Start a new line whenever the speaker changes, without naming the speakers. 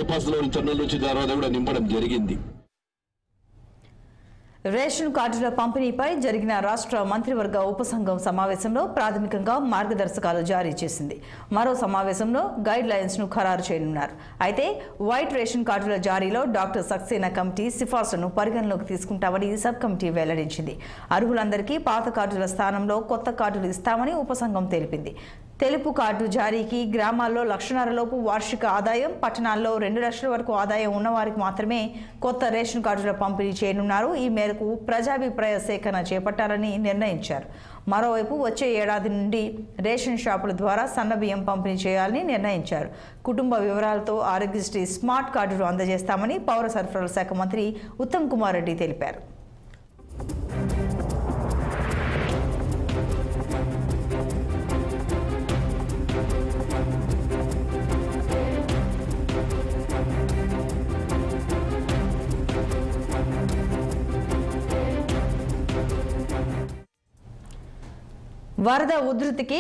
Bypass లో tunnel నుంచి తర్వాత కూడా నింపడం జరిగింది.
రేషన్ కార్డుల పంపిణీపై జరిగిన రాష్ట్ర మంత్రివర్గ ఉపసంఘం సమావేశంలో ప్రాథమికంగా మార్గదర్శకాలు జారీ చేసింది. మరో సమావేశంలో గైడ్ లైన్స్ ను ఖరారు చేయనున్నారు. అయితే వైట్ రేషన్ కార్డుల జారీలో డాక్టర్ సక్సేనా కమిటీ సిఫార్సులను పరిగణలోకి తీసుకుంటామని సబ్ కమిటీ వెల్లడించింది. అర్హులందరికీ పాత కార్డుల స్థానంలో కొత్త కార్డులు ఇస్తామని ఉపసంఘం తెలిపింది. తెలుపు కార్డు జారీకి గ్రామాల్లో 1,50,000 లోపు వార్షిక ఆదాయం, పట్టణాల్లో 2 లక్షల వరకు ఆదాయం ఉన్నవారికి మాత్రమే కొత్త రేషన్ కార్డుల పంపిణీ చేయనున్నారు. ఈ మేరకు ప్రజాభిప్రాయ సేకరణ చేపట్టాలని నిర్ణయించారు. మరోవైపు వచ్చే ఏడాది నుండి రేషన్ షాపుల ద్వారా సన్నబియ్యం పంపిణీ చేయాలని నిర్ణయించారు. కుటుంబ వివరాలతో ఆరోగ్యశ్రీ స్మార్ట్ కార్డులు అందజేస్తామని పౌర సరఫరాల శాఖ మంత్రి ఉత్తమ్ కుమార్ రెడ్డి తెలిపారు. వరద ఉధృతికి